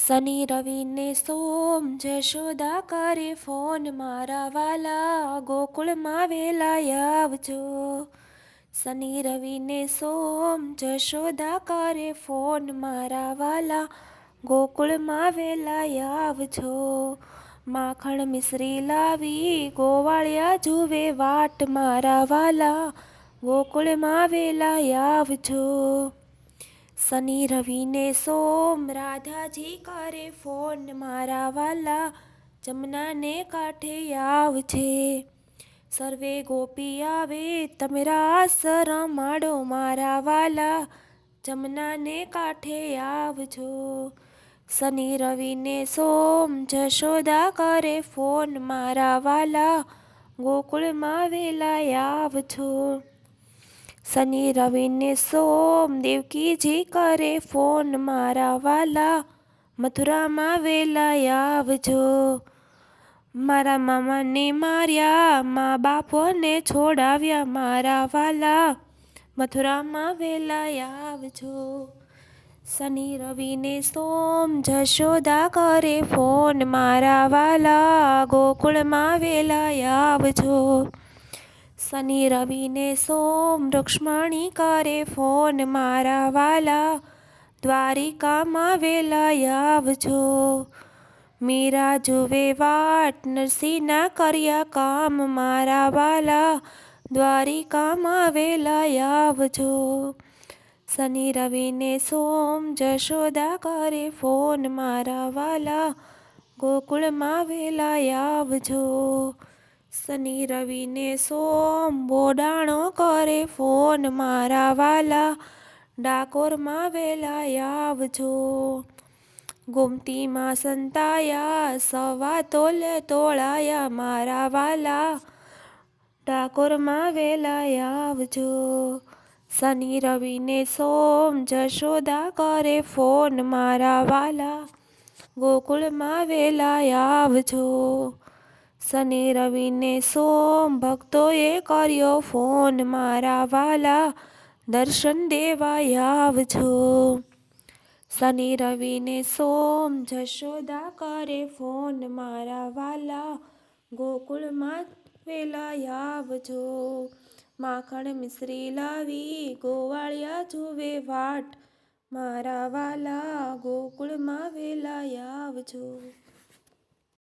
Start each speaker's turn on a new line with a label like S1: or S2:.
S1: શનિ રવિ ને સોમ જશોદા કરે ફોન, મારા વાલા ગોકુળમાં વેલા આવજો. શનિ રવિ ને સોમ જશોદા કરે ફોન, મારા વાલા ગોકુળમાં વેલા આવજો. માખણ મિશ્રી લાવી ગોવાળિયા જુએ વાટ, મારા વાલા ગોકુળમાં વેલા આવજો. શનિ રવિ ને સોમ રાધાજી કરે ફોન, મારા વાલા જમનાને કાંઠે આવજે. સર્વે ગોપી આવે તમે રાસ રમાડો, મારા વાલા જમનાને કાંઠે આવજો. શનિ રવિ ને સોમ જશોદા કરે ફોન, મારા વાલા ગોકુળમાં વેલા આવજો. શનિ રવિ ને સોમ દેવકીજી કરે ફોન, મારા વાલા મથુરામાં વેલા આવજો. મારા મામાને માર્યા મા બાપોને છોડાવ્યા, મારા વાલા મથુરામાં વેલા આવજો. શનિ રવિ ને સોમ જશોદા કરે ફોન, મારા વાલા ગોકુળમાં વેલા આવજો. શનિ રવિ ને સોમ રૂક્ષ્મણી કરે ફોન, મારા વાલા દ્વારિકામાં વેલા આવજો. મીરા જુએ વાટ નરસિંહના કર્યા કામ, મારા વાલા દ્વારિકામાં વેલા આવજો. શનિ રવિ ને સોમ જશોદા કરે ફોન, મારા વાલા ગોકુળમાં વેલા આવજો. શનિ રવિ ને સોમ બોડાણો કરે ફોન, મારા વાલા ડાકોરમાં વેલા આવજો. ગોમતીમાં સંતાયા સવા તોલે તોળાયા, મારા વાલા ડાકોરમાં વેલા આવજો. શનિ રવિ ને સોમ જશોદા કરે ફોન, મારા વાલા ગોકુળમાં વેલા આવજો. શનિ રવિ ને સોમ ભક્તોએ કર્યો ફોન, મારા વાલા દર્શન દેવા આવજો. શનિ રવિ ને સોમ જશોદા કરે ફોન, મારા વાલા ગોકુળમાં વેલા આવજો. માખણ મિશ્રી લાવી ગોવાળિયા જુએ વાટ, મારા વાલા ગોકુળમાં વેલા આવજો.